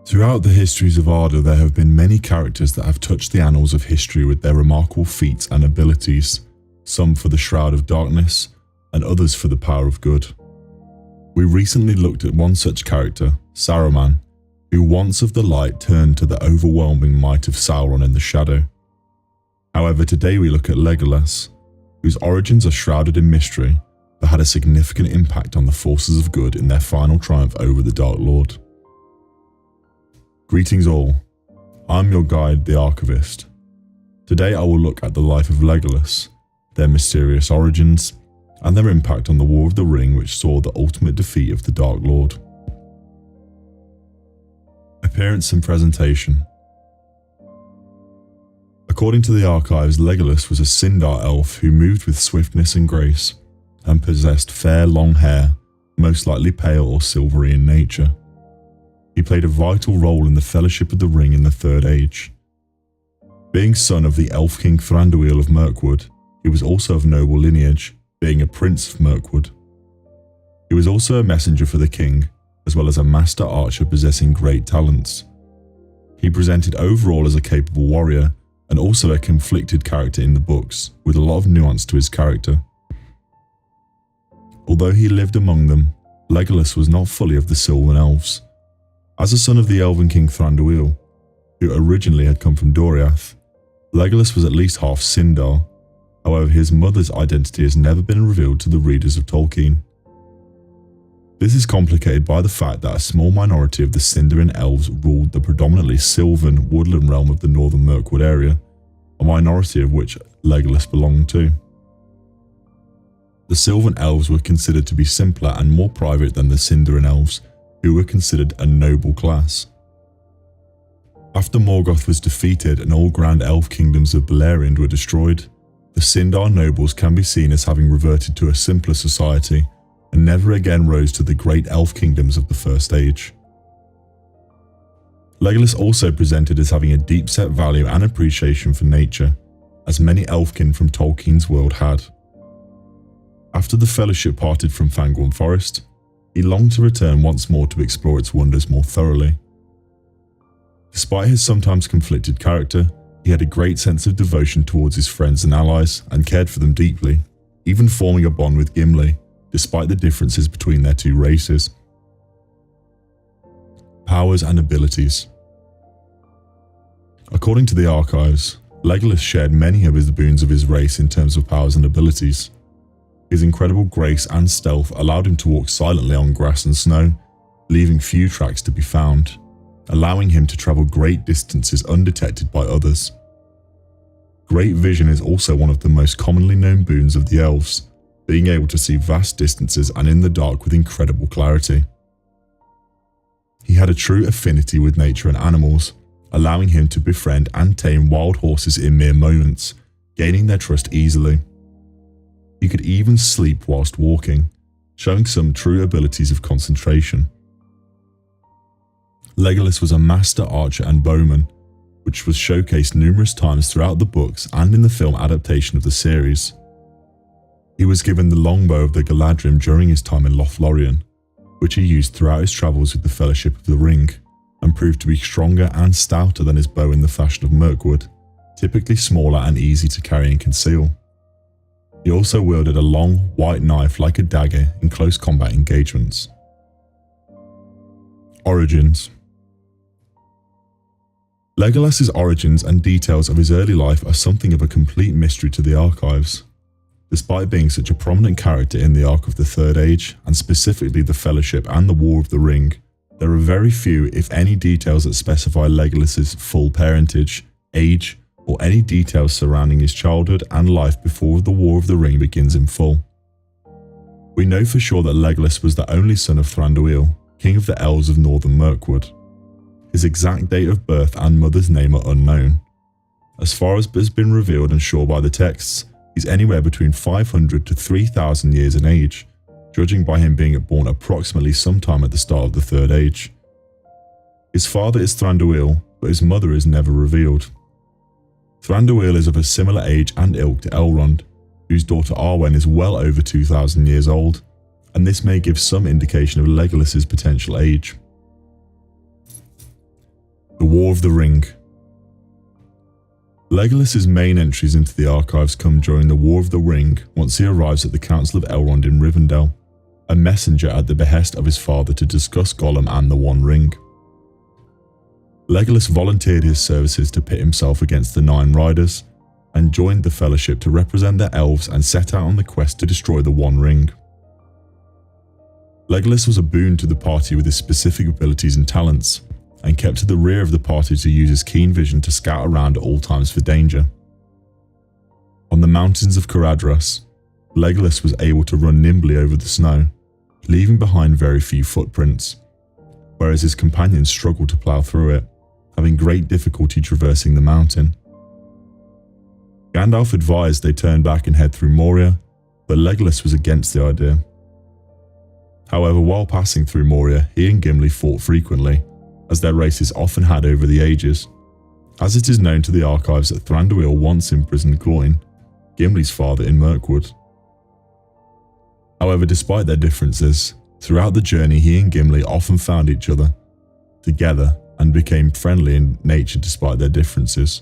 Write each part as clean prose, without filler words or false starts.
Throughout the histories of Arda, there have been many characters that have touched the annals of history with their remarkable feats and abilities, some for the shroud of darkness, and others for the power of good. We recently looked at one such character, Saruman, who once of the light turned to the overwhelming might of Sauron in the shadow. However, today we look at Legolas, whose origins are shrouded in mystery, but had a significant impact on the forces of good in their final triumph over the Dark Lord. Greetings all, I'm your guide, the Archivist. Today I will look at the life of Legolas, their mysterious origins, and their impact on the War of the Ring, which saw the ultimate defeat of the Dark Lord. Appearance and presentation. According to the archives, Legolas was a Sindar elf who moved with swiftness and grace, and possessed fair long hair, most likely pale or silvery in nature. He played a vital role in the Fellowship of the Ring in the Third Age. Being son of the Elf King Thranduil of Mirkwood, he was also of noble lineage, being a prince of Mirkwood. He was also a messenger for the king, as well as a master archer possessing great talents. He presented overall as a capable warrior, and also a conflicted character in the books, with a lot of nuance to his character. Although he lived among them, Legolas was not fully of the Sylvan Elves. As a son of the Elven King Thranduil, who originally had come from Doriath, Legolas was at least half Sindar. However, his mother's identity has never been revealed to the readers of Tolkien. This is complicated by the fact that a small minority of the Sindarin elves ruled the predominantly sylvan woodland realm of the northern Mirkwood area, a minority of which Legolas belonged to. The Sylvan elves were considered to be simpler and more private than the Sindarin elves, who were considered a noble class. After Morgoth was defeated and all Grand Elf kingdoms of Beleriand were destroyed, the Sindar nobles can be seen as having reverted to a simpler society and never again rose to the great elf kingdoms of the First Age. Legolas also presented as having a deep-set value and appreciation for nature, as many elfkin from Tolkien's world had. After the Fellowship parted from Fangorn Forest, he longed to return once more to explore its wonders more thoroughly. Despite his sometimes conflicted character, he had a great sense of devotion towards his friends and allies and cared for them deeply, even forming a bond with Gimli, despite the differences between their two races. Powers and abilities. According to the archives, Legolas shared many of the boons of his race in terms of powers and abilities. His incredible grace and stealth allowed him to walk silently on grass and snow, leaving few tracks to be found, allowing him to travel great distances undetected by others. Great vision is also one of the most commonly known boons of the elves, being able to see vast distances and in the dark with incredible clarity. He had a true affinity with nature and animals, allowing him to befriend and tame wild horses in mere moments, gaining their trust easily. He could even sleep whilst walking, showing some true abilities of concentration. Legolas was a master archer and bowman, which was showcased numerous times throughout the books and in the film adaptation of the series. He was given the longbow of the Galadrim during his time in Lothlorien, which he used throughout his travels with the Fellowship of the Ring, and proved to be stronger and stouter than his bow in the fashion of Mirkwood, typically smaller and easy to carry and conceal. He also wielded a long, white knife like a dagger in close combat engagements. Origins. Legolas's origins and details of his early life are something of a complete mystery to the archives. Despite being such a prominent character in the arc of the Third Age, and specifically the Fellowship and the War of the Ring, there are very few, if any, details that specify Legolas's full parentage, age, or any details surrounding his childhood and life before the War of the Ring begins in full. We know for sure that Legolas was the only son of Thranduil, king of the elves of northern Mirkwood. His exact date of birth and mother's name are unknown. As far as has been revealed and sure by the texts, he's anywhere between 500 to 3,000 years in age, judging by him being born approximately sometime at the start of the Third Age. His father is Thranduil, but his mother is never revealed. Thranduil is of a similar age and ilk to Elrond, whose daughter Arwen is well over 2,000 years old, and this may give some indication of Legolas's potential age. The War of the Ring. Legolas's main entries into the archives come during the War of the Ring once he arrives at the Council of Elrond in Rivendell, a messenger at the behest of his father to discuss Gollum and the One Ring. Legolas volunteered his services to pit himself against the Nine Riders, and joined the Fellowship to represent their elves and set out on the quest to destroy the One Ring. Legolas was a boon to the party with his specific abilities and talents, and kept to the rear of the party to use his keen vision to scout around at all times for danger. On the mountains of Caradhras, Legolas was able to run nimbly over the snow, leaving behind very few footprints, whereas his companions struggled to plough through it, having great difficulty traversing the mountain. Gandalf advised they turn back and head through Moria, but Legolas was against the idea. However, while passing through Moria, he and Gimli fought frequently, as their races often had over the ages, as it is known to the archives that Thranduil once imprisoned Glóin, Gimli's father, in Mirkwood. However, despite their differences, throughout the journey he and Gimli often found each other, together, and became friendly in nature despite their differences.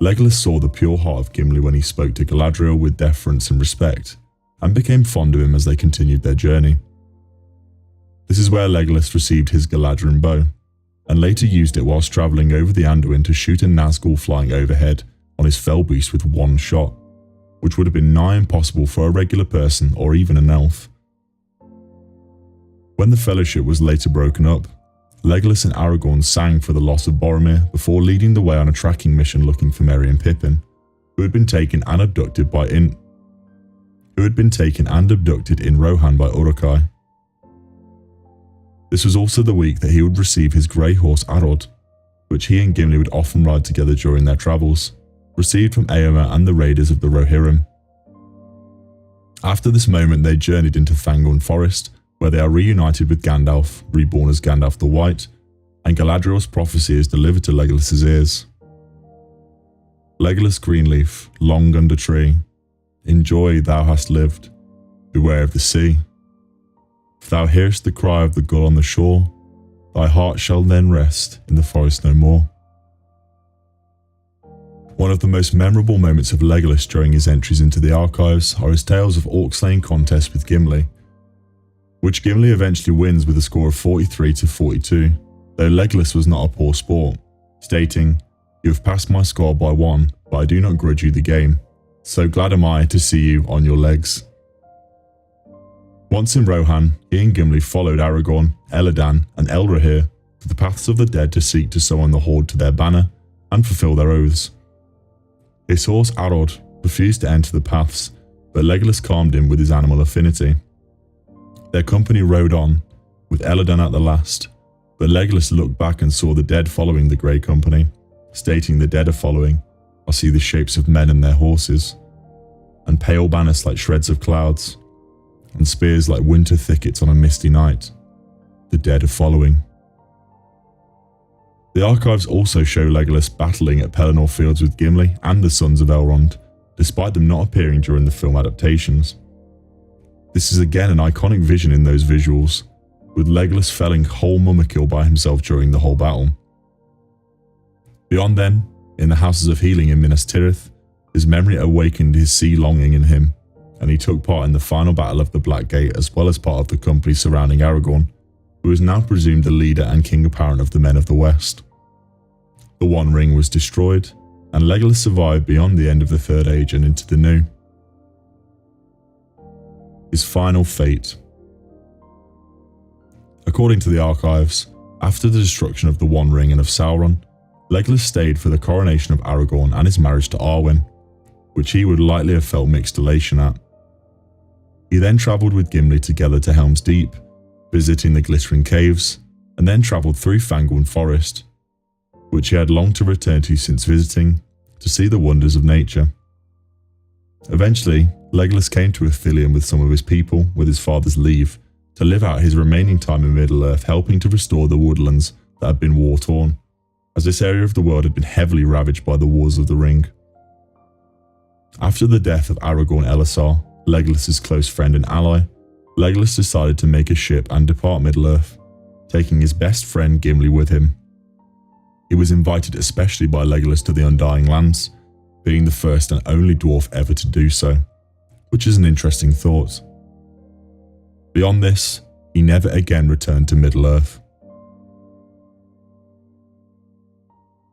Legolas saw the pure heart of Gimli when he spoke to Galadriel with deference and respect, and became fond of him as they continued their journey. This is where Legolas received his Galadriel bow, and later used it whilst travelling over the Anduin to shoot a Nazgul flying overhead on his fell beast with one shot, which would have been nigh impossible for a regular person or even an elf. When the Fellowship was later broken up, Legolas and Aragorn sang for the loss of Boromir before leading the way on a tracking mission looking for Merry and Pippin, who had been taken and abducted in Rohan by Uruk-hai. This was also the week that he would receive his grey horse Arda, which he and Gimli would often ride together during their travels, received from Éomer and the raiders of the Rohirrim. After this moment they journeyed into Fangorn Forest, where they are reunited with Gandalf, reborn as Gandalf the White, and Galadriel's prophecy is delivered to Legolas's ears. Legolas Greenleaf, long under tree, in joy thou hast lived, beware of the sea. If thou hearest the cry of the gull on the shore, thy heart shall then rest in the forest no more. One of the most memorable moments of Legolas during his entries into the archives are his tales of orc slaying contests with Gimli, which Gimli eventually wins with a score of 43 to 42, though Legolas was not a poor sport, stating, "You have passed my score by one, but I do not grudge you the game. So glad am I to see you on your legs." Once in Rohan, he and Gimli followed Aragorn, Elladan, and Elrohir to the paths of the dead to seek to summon the Horde to their banner and fulfill their oaths. His horse Arod refused to enter the paths, but Legolas calmed him with his animal affinity. Their company rode on, with Elladan at the last, but Legolas looked back and saw the dead following the Grey Company, stating the dead are following. I see the shapes of men and their horses, and pale banners like shreds of clouds, and spears like winter thickets on a misty night. The dead are following. The archives also show Legolas battling at Pelennor Fields with Gimli and the Sons of Elrond, despite them not appearing during the film adaptations. This is again an iconic vision in those visuals, with Legolas felling whole Mumakil by himself during the whole battle. Beyond them, in the Houses of Healing in Minas Tirith, his memory awakened his sea longing in him, and he took part in the final battle of the Black Gate as well as part of the company surrounding Aragorn, who is now presumed the leader and king apparent of the Men of the West. The One Ring was destroyed, and Legolas survived beyond the end of the Third Age and into the New. His final fate. According to the archives, after the destruction of the One Ring and of Sauron, Legolas stayed for the coronation of Aragorn and his marriage to Arwen, which he would likely have felt mixed elation at. He then travelled with Gimli together to Helm's Deep, visiting the Glittering Caves, and then travelled through Fangorn Forest, which he had longed to return to since visiting, to see the wonders of nature. Eventually, Legolas came to Ithilien with some of his people, with his father's leave, to live out his remaining time in Middle-earth, helping to restore the woodlands that had been war-torn, as this area of the world had been heavily ravaged by the Wars of the Ring. After the death of Aragorn Elessar, Legolas's close friend and ally, Legolas decided to make a ship and depart Middle-earth, taking his best friend Gimli with him, He was invited especially by Legolas to the Undying Lands, being the first and only dwarf ever to do so, which is an interesting thought. Beyond this, he never again returned to Middle-earth.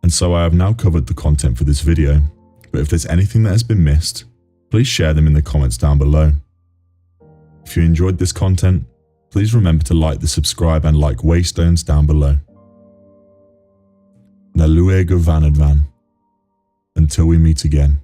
And so I have now covered the content for this video, but if there's anything that has been missed, please share them in the comments down below. If you enjoyed this content, please remember to like the subscribe and like waystones down below. Na luego vanadvan. Until we meet again.